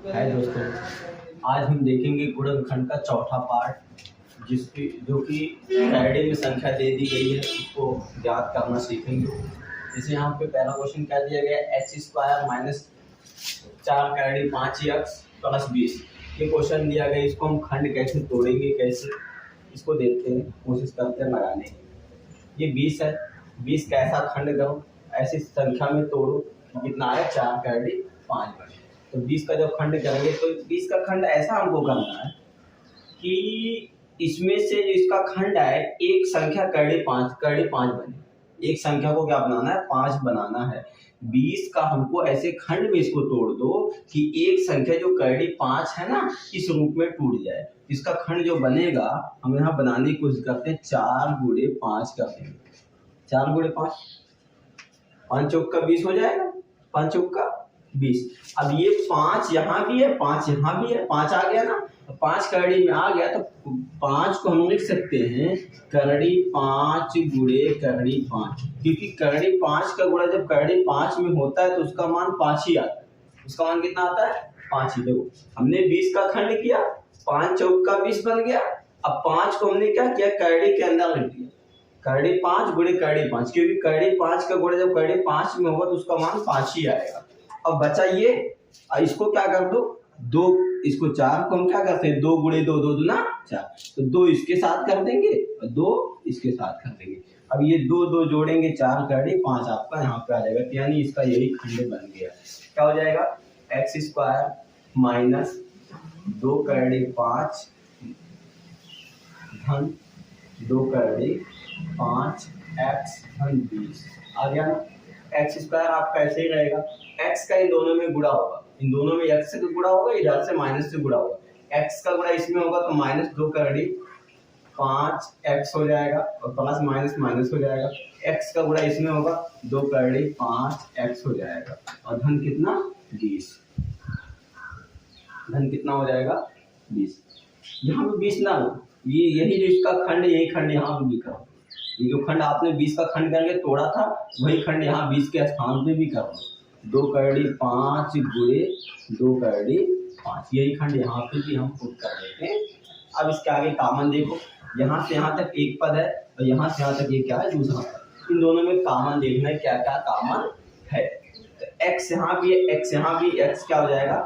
हाय दोस्तों, आज हम देखेंगे गुणनखंड का चौथा पार्ट जो कि फ्राइडे में संख्या दे दी गई है, उसको ज्ञात करना सीखेंगे। जैसे यहाँ पे पहला क्वेश्चन क्या दिया गया, x square minus 4 5x plus 20। ये क्वेश्चन दिया गया, इसको हम खंड कैसे तोड़ेंगे, कैसे इसको देखते हैं, कोशिश करते हैं लगाने की। ये 20 है, 20 कैसा खंड करो, ऐसी संख्या में तोड़ो, कितना है 4 5 बने। तो 20 का जब खंड करेंगे तो 20 का खंड ऐसा हमको करना है कि इसमें से जो इसका खंड है, एक संख्या करड़ी पाँच बने। एक संख्या को क्या बनाना है, 5 बनाना है। 20 का हमको ऐसे खंड में इसको तोड़ दो कि एक संख्या जो करड़ी 5 है ना, इस रूप में टूट जाए। इसका खंड जो बनेगा, हम यहाँ बनाने की कोशिश करते हैं, 4 गुणे 5 कर देंगे। 4 गुणे 5, 5 चौक का 20 हो जाएगा, 5 चौक का 20। अब ये 5 यहाँ भी है, 5 यहाँ भी है, 5 आ गया ना, 5 करड़ी में आ गया, तो 5 को हम लिख सकते हैं करड़ी 5 गुणे करड़ी 5, क्योंकि करड़ी 5 का गुणा जब करड़ी 5 में होता है तो उसका मान 5 ही आता है। उसका मान कितना आता है, 5 ही। देखो हमने 20 का खंड किया, 5 चौक का 20 बन गया। अब 5 को हमने क्या किया, करड़ी के अंदर लिख दिया, करड़ी 5 गुणे करड़ी 5, क्योंकि करड़ी 5 का गुणा जब करड़ी 5 में होगा तो उसका मान 5 ही आएगा। अब बचा ये, इसको क्या कर दो, 2, इसको 4 को हम क्या करते हैं, 2 गुणे 2, 2 दूना 4, तो 2 इसके साथ कर देंगे और 2 इसके साथ कर देंगे। अब ये 2 2 जोड़ेंगे, 4 करड़ी 5 आपका यहाँ पे आ जाएगा, यानी इसका यही खंड बन गया। क्या हो जाएगा, एक्स स्क्वायर माइनस 2 करड़ी 5 धन 2 करड़ी 5 एक्स धन 20 आ गया ना। एक्स स्क्वायर आपका ऐसे ही रहेगा, एक्स का इन दोनों में गुणा होगा, इन दोनों में एक्स से गुणा होगा, इधर से माइनस से गुणा होगा। एक्स का गुणा इसमें होगा तो माइनस 2 करड़ी 5 एक्स हो जाएगा और प्लस माइनस माइनस हो जाएगा। एक्स का गुणा इसमें होगा 2 करड़ी 5 एक्स हो जाएगा और धन कितना 20, धन कितना हो जाएगा 20। यहाँ पे 20 ना हो, ये यही जो इसका खंड, यही खंड यहाँ पे भी करो। ये जो खंड आपने 20 का खंड करके तोड़ा था, वही खंड यहाँ 20 के स्थान पे भी कर दो। 2 करड़ी 5 गुणे 2 करड़ी 5, यही खंड यहाँ पे भी हम पुट कर देते हैं। अब इसके आगे कॉमन देखो, यहाँ से यहाँ तक एक पद है और यहाँ से यहाँ तक ये क्या है, दूसरा पद। इन दोनों में कॉमन देखना है, क्या क्या कॉमन है। तो एक्स यहाँ भी है, एक्स यहाँ भी, एक्स क्या हो जाएगा,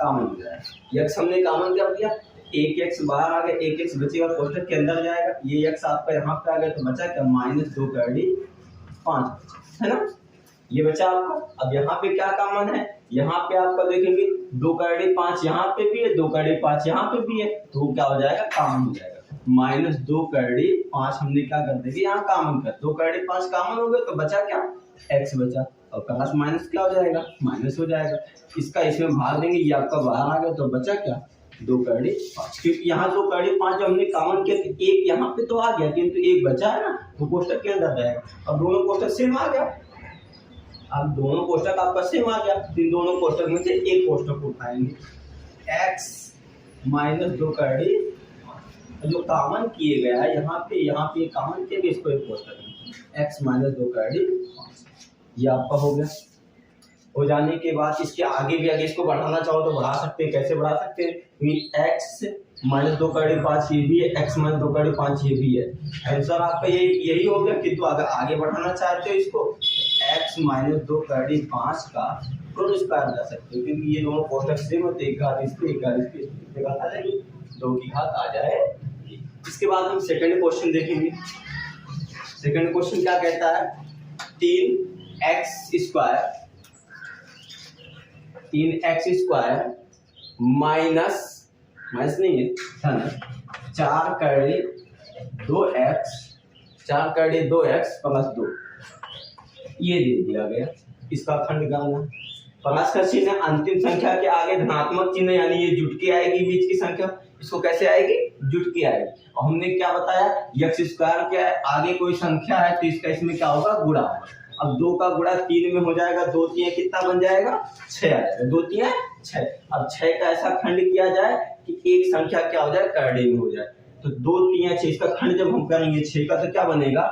कॉमन हो जाएगा। एक्स हमने कॉमन कर दिया, एक एक्स बाहर आ गया, एक एक्स बचेगा, कोष्ठक के अंदर जाएगा। ये एक्स आपका यहाँ पे आ गया तो बचा क्या, माइनस 2 करड़ी 5 है ना, ये बचा आपका। अब यहाँ पे क्या कॉमन है, यहाँ पे आपका देखेंगे 2 करड़ी 5 यहाँ पे भी है, 2 करड़ी 5 यहाँ पे भी है, तो क्या हो जाएगा, कॉमन हो जाएगा। माइनस 2 करड़ी 5 हमने क्या कर देंगे, यहाँ कॉमन कर, 2 करड़ी 5 कॉमन हो गए तो बचा क्या, एक्स बचा, और प्लस माइनस क्या हो जाएगा, माइनस हो जाएगा। इसका इसमें भाग देंगे, ये आपका बाहर आ गया तो बचा क्या, 2 करड़ी 5, क्योंकि यहाँ 2 करड़ी 5 जो हमने कॉमन किया, एक यहाँ पे तो आ गया किंतु एक बचा है ना, तो कोष्ठक के अंदर जाएगा। अब दोनों कोष्ठक सेम आ गया, अब दोनों कोष्ठक आपका सेम आ गया, इन दोनों कोष्ठक में से एक कोष्ठक उठाएंगे, x माइनस 2 करड़ी, जो कॉमन किए गया है यहाँ पे कॉमन किए गए, इसको एक कोष्ठक में x माइनस 2 करड़ी 5, ये आपका हो गया। हो जाने के बाद इसके आगे भी, अगर इसको बढ़ाना चाहो तो बढ़ा सकते हैं। कैसे बढ़ा सकते हैं, x माइनस 2 करड़ी 5 ये भी है, x माइनस 2 करड़ी 5 ये भी है। आंसर आपका यही हो गया। किंतु अगर आगे बढ़ाना चाहते हो इसको, x माइनस 2 करड़ी 5 का क्रोस स्क्वायर कर सकते हो, क्योंकि ये दोनों कोष्ठक सेम होते हैं, एक घात इस पे एक घात इस पे, कितने घात आ जाएगी, 2 की घात आ जाए। इसके बाद हम सेकंड क्वेश्चन देखेंगे। सेकंड क्वेश्चन क्या कहता है, 3x स्क्वायर माइनस नहीं है, 4 करड़ी 2x प्लस 2, ये दे दिया गया। इसका खंड गाना, प्लस का चिन्ह अंतिम संख्या के आगे धनात्मक चिन्ह, यानी ये जुट के आएगी बीच की संख्या, इसको कैसे आएगी, जुट के आएगी। और हमने क्या बताया, एक्स स्क्वायर क्या है, आगे कोई संख्या है तो इसका इसमें क्या होगा, गुणा होगा। अब 2 का गुणा 3 में हो जाएगा, 2 3 कितना बन जाएगा, 6 आ जाएगा, 2 3 6। अब 6 का ऐसा खंड किया जाए कि एक संख्या क्या हो जाए, करड़ी में हो जाए, तो 2 3 6, इसका खंड जब हम करेंगे 6 का तो क्या बनेगा,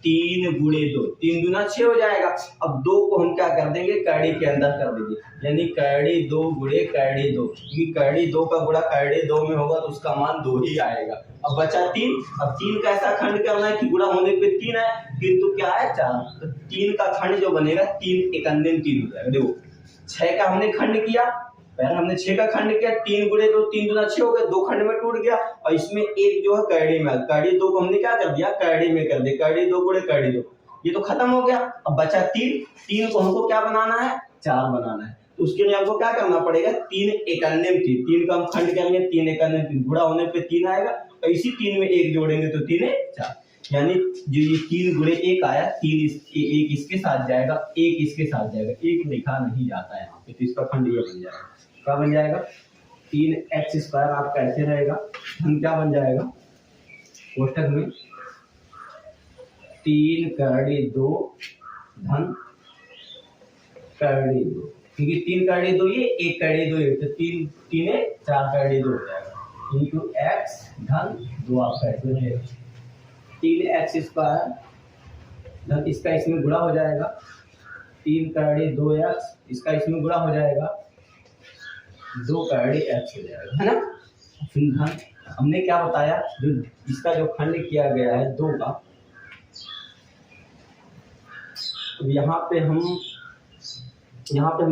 3 गुणे 2, 3 दूना 6 हो जाएगा। अब 2 को हम क्या कर देंगे, कैडी के अंदर कर देंगे, यानी कैडी 2 गुणे कैडी 2, क्योंकि कैडी 2 का गुणा कैडी 2 में होगा तो उसका मान 2 ही आएगा। अब बचा 3, अब 3 का ऐसा खंड करना है कि गुणा होने पे 3 है, किंतु क्या है 4, तो 3 का खंड जो बनेगा 3 एकंदन 3 हो जाएगा। देखो 6 का हमने खंड किया, पहले हमने 6 का खंड किया, 3 गुणे 2, 3 दूना 6 हो गया, 2 खंड में टूट गया, और इसमें एक जो है कैडी में, कैडी 2 को हमने क्या कर दिया, कैडी में कर दिया, कैडी 2 गुणे कैडी 2, ये तो खत्म हो गया। अब बचा 3 को हमको क्या बनाना है, 4 बनाना है, तो उसके लिए हमको क्या करना पड़ेगा, 3 एकन्यम 3 का हम खंड करेंगे, 3 एकन्यम 3 गुणा होने पे 3 आएगा, और इसी 3 में 1 जोड़ेंगे तो 3 है 4, यानी जो ये 3 गुणे 1 आया, 3 एक इसके साथ जाएगा, 1 इसके साथ जाएगा, 1 लिखा नहीं जाता है यहाँ पे, तो इसका खंड ये बन जाएगा, क्या बन जाएगा, 3x² आपका ऐसे रहेगा, धन क्या बन जाएगा कोष्टक में 3 करड़ी 2 धन करड़ी 2, क्योंकि 3 करड़ी 2 ये, 1 करड़ी 2 ये, तो 3 4 करड़ी 2 हो जाएगा, इंटू x धन 2 आपका ऐसे रहेगा, 3x² धन इसका इसमें गुणा हो जाएगा, 3 करड़ी 2x, इसका इसमें गुणा हो जाएगा, 2 करड़ी x हो जाएगा, है ना। फिर धन हमने क्या बताया, जो इसका जो खंड किया गया है 2 का, तो यहाँ पे हम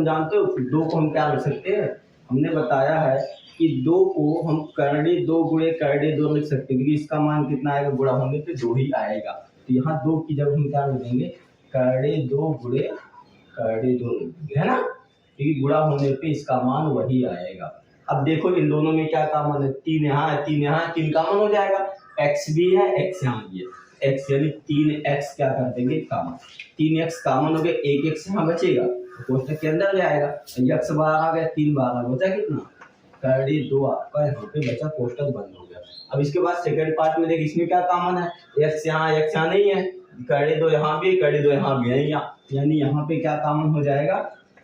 जानते हो 2 को हम क्या लिख सकते हैं, हमने बताया है कि 2 को हम करड़ी 2 गुणे करड़ी 2 लिख सकते हैं, क्योंकि इसका मान कितना आएगा, गुणा होने पे 2 ही आएगा, तो यहाँ 2 की जगह हम क्या लिख देंगे, करड़ी 2 गुणे करड़ी 2 लिख देंगे, है ना, क्योंकि गुणा होने पे इसका मान वही आएगा। अब देखो इन दोनों में क्या कॉमन है, 3 यहाँ है, 3 यहाँ है, 3 कॉमन हो जाएगा, x भी है, x यहाँ भी है, x यानी 3x क्या कर देंगे कॉमन, 3x कॉमन हो गया, 1x यहाँ बचेगा तो कोष्टक के अंदर जाएगा, x बाहर आ गया, 3 बाहर बचा कितना, करड़ी 2 आपका यहाँ पे बचा, कोष्टक बंद हो गया। अब इसके बाद सेकंड पार्ट में देख, इसमें क्या कॉमन है, x यहाँ नहीं है, करड़ी 2 यहाँ भी, करड़ी 2 यहाँ भी है, यानी यहाँ पे क्या कॉमन हो जाएगा,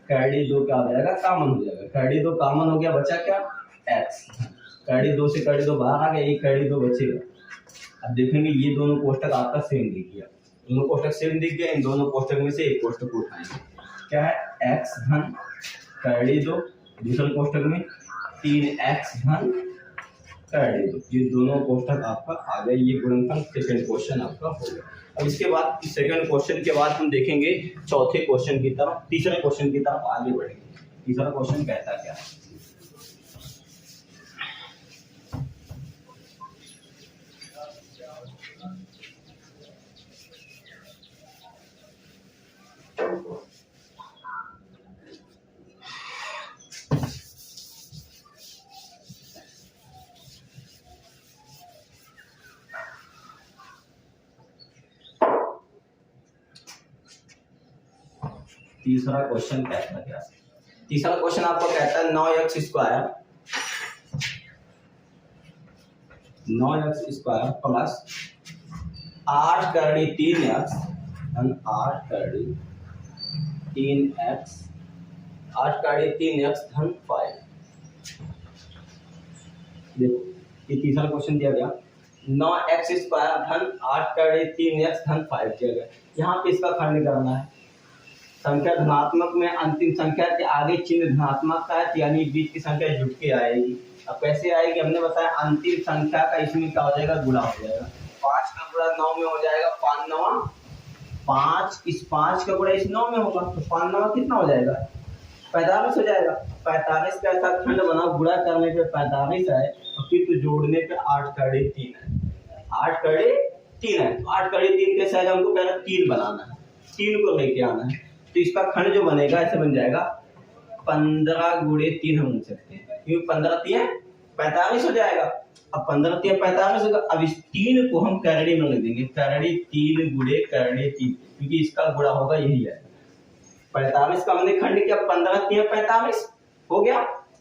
करड़ी 2 क्या हो जाएगा, कॉमन हो जाएगा, करड़ी 2 कॉमन हो गया, बचा क्या x, करड़ी 2 से करड़ी 2 बाहर आ गया, एक करड़ी 2 बचेगा। अब देखेंगे ये दोनों कोष्टक आपका सेम दिख गया, दोनों कोष्टक सेम दिख गया, इन दोनों कोष्टक में से एक कोष्टक को उठाएंगे, क्या है x धन करड़ी 2, दूसरे कोष्टक में 3x धन करड़ी 2, ये दोनों कोष्टक आपका आ गया, ये गुणनफल सेकंड क्वेश्चन आपका हो गया। अब इसके बाद सेकंड क्वेश्चन के बाद हम देखेंगे चौथे क्वेश्चन की तरफ, तीसरे क्वेश्चन की तरफ आगे बढ़ेंगे। तीसरा क्वेश्चन कहता क्या है, तीसरा क्वेश्चन कहता क्या, तीसरा क्वेश्चन आपको कहता है 9x² प्लस 8 करड़ी 3x धन 8 करड़ी 3x, 8 करड़ी 3x धन 5। देखो ये तीसरा क्वेश्चन दिया गया, 9x² धन 8 करड़ी 3x धन 5 दिया गया, यहाँ पे इसका खंड करना है। संख्या धनात्मक में अंतिम संख्या के आगे चिन्ह धनात्मक का है, यानी बीच की संख्या जुट के आएगी। अब कैसे आएगी, हमने बताया अंतिम संख्या का इसमें क्या हो जाएगा, गुणा हो जाएगा, 5 का गुणा 9 में हो जाएगा, 5 9 5, इस 5 का गुणा इस 9 में होगा, तो 5 9 कितना हो जाएगा, 45 हो जाएगा। 45 का ऐसा खंड बना, गुणा करने पे 45 है, और फिर तो जोड़ने पे 8 करड़ी 3 है, 8 करड़ी 3 है, तो 8 करड़ी 3 के साथ हमको पहले 3 बनाना है, 3 को लेके आना है, तो इसका खंड जो बनेगा ऐसे बन जाएगा 15 गुणे 3 हम लिख सकते हैं, क्योंकि 15 3 45 हो जाएगा। अब 15 3 45 होगा, अब इस 3 को हम करड़ी में लिख देंगे, करड़ी 3 गुणे करड़ी 3, क्योंकि इसका गुणा होगा यही है, 45 का हमने खंड किया, 15 3 45 हो गया।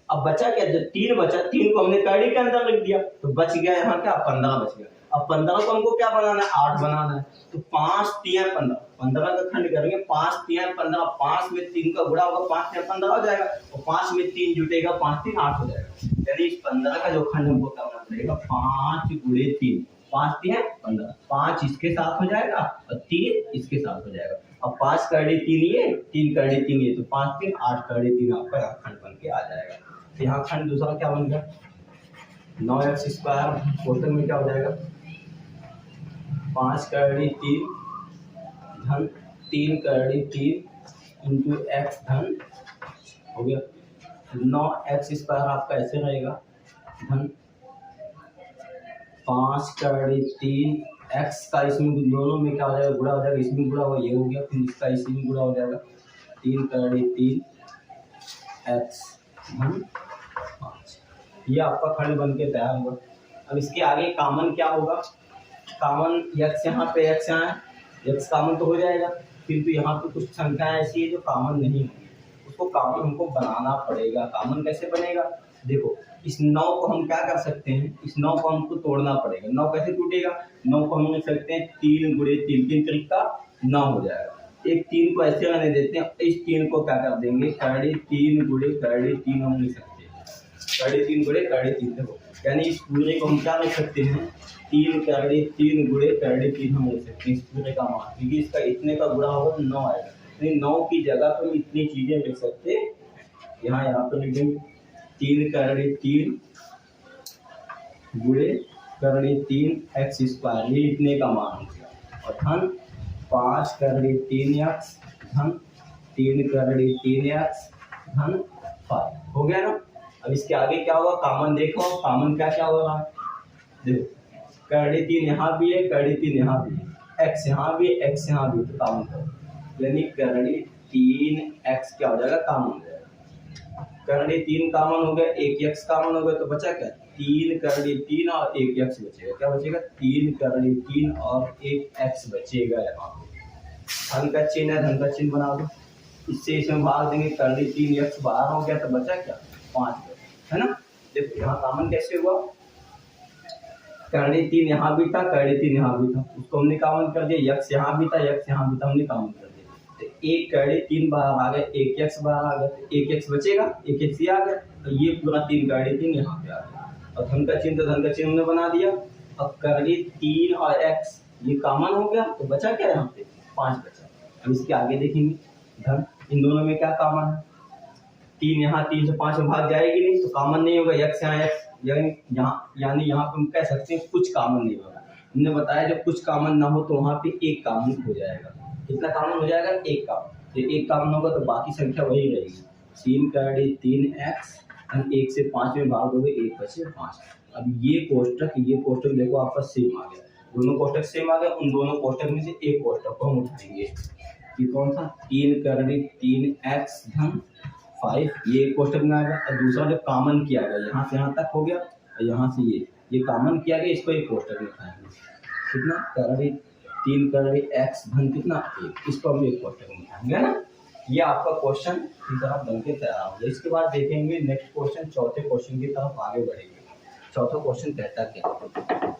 अब बचा क्या, जब 3 बचा, 3 को हमने करड़ी के अंदर लिख दिया, तो बच गया यहाँ क्या 15 बच गया। अब 15 को हमको क्या बनाना है, 8 बनाना है, तो 5 3 15, 15 का खंड करेंगे, 5 3 15, 5 में 3 का गुणा होगा, 5 3 15 हो जाएगा, और 5 में 3 जुटेगा, 5 3 8 हो जाएगा, यानी इस 15 का जो खंड हमको करना पड़ेगा 5 गुणे 3, 5 3 15, 5 इसके साथ हो जाएगा और 3 इसके साथ हो जाएगा। अब 5 करड़े 3 ये, 3 करड़े 3 ये, तो 5 3 8 करड़े 3 आपका यहाँ खंड बन के आ जाएगा। तो यहाँ खंड दूसरा क्या बन गया 9x स्क्वायर, क्वेश्चन में क्या हो जाएगा 5 करड़े 3 धन 3 करड़े 3 इंटू एक्स धन हो गया 9x स्क्वायर आपका ऐसे रहेगा धन 5 करड़े 3 x का इसमें दोनों में क्या हो जाएगा गुणा हो जाएगा, इसमें गुणा हो ये हो गया, फिर इसका इसी में गुणा हो जाएगा 3 करड़े 3 x धन 5। ये आपका खंड बन के तैयार हुआ। अब इसके आगे कामन क्या होगा, कामन x यहाँ पे x यहाँ है, x कामन तो हो जाएगा, किंतु यहाँ पे कुछ संख्याएं ऐसी है जो कामन नहीं होगी, उसको कामन हमको बनाना पड़ेगा। कामन कैसे बनेगा, देखो इस 9 को हम क्या कर सकते हैं, इस 9 को हमको तोड़ना पड़ेगा। 9 कैसे टूटेगा, 9 को हम लिख सकते हैं 3 गुणे 3, 3 तरीका 9 हो जाएगा। एक 3 को ऐसे रहने देते हैं, इस 3 को क्या कर देंगे करड़े 3 गुणे करड़े 3 हम लिख सकते हैं, करड़े 3 गुणे करड़े 3 देखो, यानी इस पूरे को हम क्या लिख सकते हैं 3 करड़े 3 गुणे करड़े 3 हम लिख सकते हैं इस पूरे का मान, क्योंकि इसका इतने का गुणा होगा तो 9 आएगा। 9 की जगह पर हम इतनी चीजें लिख सकते हैं, यहाँ पर लिख देंगे 3 करड़े 3 गुणे करड़े 3 एक्स स्क्वायर, ये इतने का मान हो गया, और धन 5 करड़े 3 एक्स धन 3 करड़े 3 एक्स धन 5 हो गया ना। अब इसके आगे क्या होगा, कामन देखो, कामन क्या क्या हो रहा है, देखो करड़े 3 यहाँ भी है, करड़े 3 यहाँ भी है, एक्स यहाँ भी है, एक्स यहाँ भी है, तो कामन करो, यानी करड़े 3 एक्स क्या हो जाएगा कामन हो जाएगा। करड़े 3 कामन हो गया, एक एक्स कामन हो गया, तो बचा क्या 3 करड़े 3 और एक एक्स बचेगा, क्या बचेगा 3 करड़े 3 और एक एक्स बचेगा। यहाँ पे धन का चिन्ह है, धन का चिन्ह बना दो, इससे इसमें भाग देंगे, करड़े 3 एक्स बाहर हो गया, तो बचा क्या 5 है ना। देखो यहाँ कामन कैसे हुआ, करड़े 3 यहाँ भी था, करड़े 3 यहाँ भी था, उसको हमने कामन कर दिया, यक्स यहाँ भी था, यक्स यहाँ भी था, हमने कामन कर दिया, तो एक करड़े 3 बाहर आ गया, एक एक्स बाहर आ गया, तो एक एक्स बचेगा, एक एक्स ही आ गया, तो ये पूरा 3 करड़े 3 यहाँ पे आ गया, और धन का चिन्ह तो धन का चिन्ह हमने बना दिया। अब करड़े 3 और एक्स ये कामन हो गया, तो बचा क्या यहाँ पे 5 बचा। अब इसके आगे देखेंगे धन, इन दोनों में क्या कामन है, 3 यहाँ 3 से 5 में भाग जाएगी नहीं, तो कामन नहीं होगा, एक्स यहाँ एक्स, यानी यहाँ पे हम कह सकते हैं कुछ कामन नहीं होगा। हमने बताया जब कुछ कामन ना हो तो वहाँ पे एक कामन हो जाएगा। कितना कामन हो जाएगा, एक कामन, तो एक कामन होगा तो बाकी संख्या वही रहेगी, 3 करड़े 3 एक्स, 1 से 5 में भाग दोगे 1 बचे 5। अब ये कोष्टक देखो आपका सेम आ गया, दोनों कोष्टक सेम आ गए, उन दोनों कोष्टक में से एक कोष्टक को हम उठाएंगे, ये कौन सा 3 करड़े 3 एक्स धन 5, ये कोष्टक में आ गया। और दूसरा जो कामन किया गया यहाँ से यहाँ तक हो गया, और यहाँ से ये कामन किया गया, इसको एक कोष्टक में उठाएंगे, कितना करड़े 3 करड़े एक्स धन कितना 1, इसको हम एक कोष्टक में उठाएंगे ना। ये आपका क्वेश्चन की तरफ बन के तैयार हो गया। इसके बाद देखेंगे नेक्स्ट क्वेश्चन, चौथे क्वेश्चन की तरफ आगे बढ़ेंगे। चौथा क्वेश्चन कहता क्या,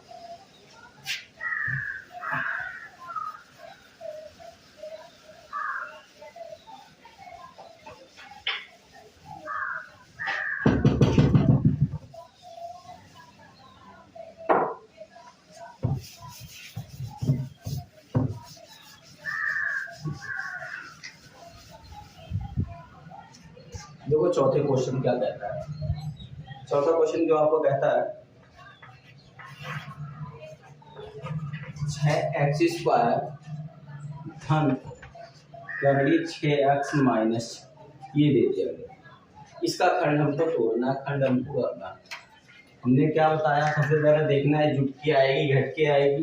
देखो चौथे क्वेश्चन क्या कहता है। चौथा क्वेश्चन जो आपको कहता है 6x स्क्वायर धन करड़े 6x माइनस ये दे दिया गया, इसका खंड हमको तोड़ना, खंड हमको करना। हमने क्या बताया, सबसे पहले देखना है जुट के आएगी घट के आएगी,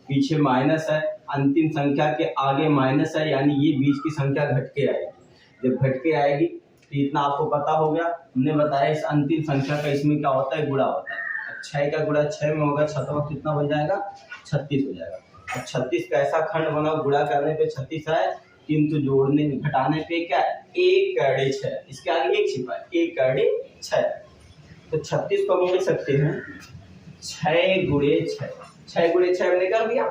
पीछे माइनस है, अंतिम संख्या के आगे माइनस है, यानी ये बीच की संख्या घट के आएगी। जब घट के आएगी तो इतना आपको पता हो गया। हमने बताया इस अंतिम संख्या का इसमें क्या होता है, गुणा होता है। अब 6 का गुणा 6 में होगा, 6 कितना बन जाएगा 36 हो जाएगा। अब 36 का ऐसा खंड बनाओ, गुणा करने पे 36 है, किंतु जोड़ने घटाने पे क्या 1 करड़े 6, इसके आगे 1 छिपा है, 1 करड़े 6, तो 36 को हम लिख सकते हैं 6 गुणे 6, 6 गुणे 6 हमने कर दिया,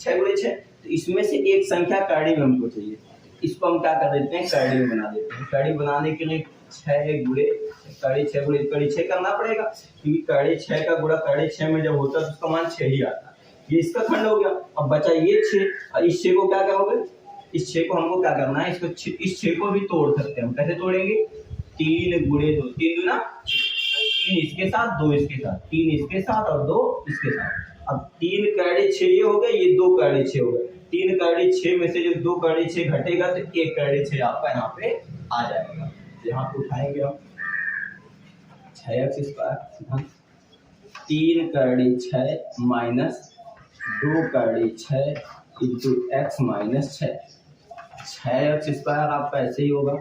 6 गुणे 6, तो इसमें से एक संख्या करड़ी में हमको चाहिए, इसको हम क्या कर देते हैं करड़ी में बना देते हैं। करड़ी बनाने के लिए 6 गुणे करड़ी 6 करना पड़ेगा, क्योंकि करड़ी 6 का गुणा करड़ी 6 में जब होता है तो उसका मान 6 ही आता है। ये इसका खंड हो गया। अब बचा ये 6, और इस 6 को क्या करोगे, इस 6 को हमको क्या करना है, इसको इस 6 को भी तोड़ सकते हैं हम। कैसे तोड़ेंगे, 3 गुणे 2, 3 दूना 3 इसके साथ 2 इसके साथ, 3 इसके साथ और 2 इसके साथ। अब 3 कैडी 6 ये हो गए, ये 2 कैडी 6 हो गए। 3 कैडी 6 में से जो 2 कैडी 6 घटेगा तो 1 कैडी 6 आपका यहाँ पे आ जाएगा। यहाँ पे उठाएंगे हम 6x² 3 कैडी 6 माइनस 2 कैडी 6 इंटू x माइनस 6। 6x² आपका ऐसे ही होगा,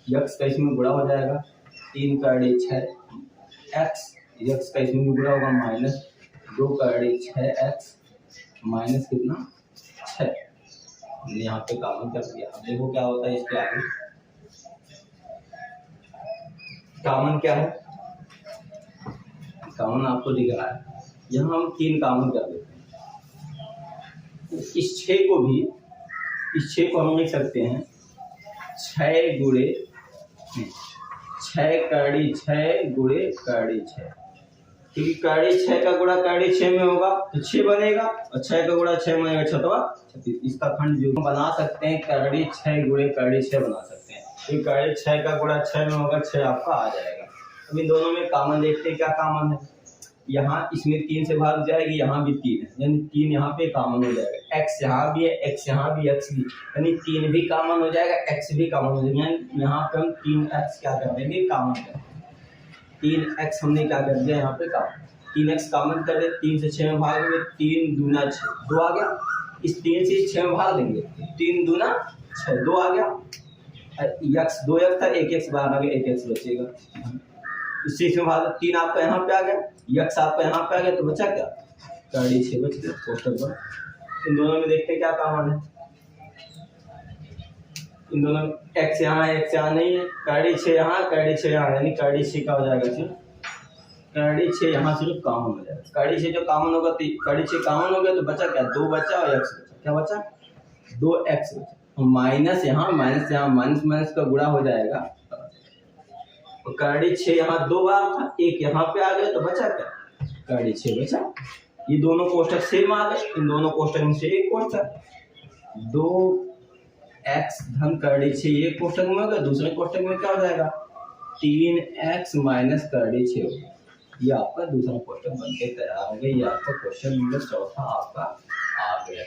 x का इसमें गुणा हो जाएगा, 3 कैडी 6 x का इसमें भी गुणा होगा, माइनस 2 कैडी 6x माइनस कितना 6। हमने यहाँ पे कॉमन कर दिया। अब देखो क्या होता है इसके आगे, कॉमन क्या है, कॉमन आपको दिख रहा है, यहाँ हम 3 कॉमन कर देते हैं। इस 6 को भी, इस 6 को हम लिख सकते हैं 6 गुणे 6 कैडी 6 गुणे कैडी 6, क्योंकि कैडी 6 का गुणा कैडी 6 में होगा तो 6 बनेगा, और 6 का गुणा 6 में 36। इसका खंड जो बना सकते हैं कैडी 6 गुणे कैडी 6 बना सकते हैं, क्योंकि कैडी 6 का गुणा 6 में होगा, 6 आपका आ जाएगा। अब इन दोनों में कॉमन देखते हैं क्या कॉमन है। यहाँ इसमें 3 से भाग जाएगी, यहाँ भी 3 है, यानी 3 यहाँ पे कॉमन हो जाएगा। x यहाँ भी है, x यहाँ भी, x भी, यानी 3 भी कॉमन हो जाएगा, x भी कॉमन हो जाएगा। यानी यहाँ पे हम 3x क्या कर देंगे, कॉमन कर देंगे। 3x हमने क्या कर दिया यहाँ पे कॉमन, 3x कॉमन कर दे, 3 से 6 में भाग में 3 दूना 6, 2 आ गया। इस 3 से 6 में भाग देंगे, 3 दूना 6, 2 आ गया। x 2x था, 1x बाहर आ गया, 1x बचेगा। इसी में भाग 3 आपका यहाँ पे आ गया, x आपका यहाँ पे आ गया, तो बचा क्या, कैडी 6 बच गया कोष्टक पर। इन दोनों में देखते हैं क्या कॉमन है, इन दोनों में x यहाँ है, x यहाँ नहीं है, कैडी 6 यहाँ, कैडी 6 यहाँ, यानी कैडी 6 का हो जाएगा सिर्फ, कैडी 6 यहाँ सिर्फ कॉमन हो जाएगा। कैडी 6 जो कॉमन होगा, तो कैडी 6 कॉमन हो गया तो बचा क्या, 2 बचा और x बचा, क्या बचा 2x बचा। माइनस यहाँ माइनस माइनस का गुणा हो जाएगा, तो कैडी 6 यहाँ 2 बार था, 1 यहाँ पे आ गया तो बचा क्या, कैडी 6 बचा। ये दोनों कोष्टक सेम आ गए, इन दोनों कोष्टक में से एक कोष्टक 2x धन कैडी 6 ये कोष्टक में होगा, दूसरे कोष्टक में क्या हो जाएगा 3x माइनस कैडी 6 हो गया। ये आपका दूसरा कोष्टक बनके तैयार हो गया। ये आपका क्वेश्चन नंबर 4 आपका आ गया।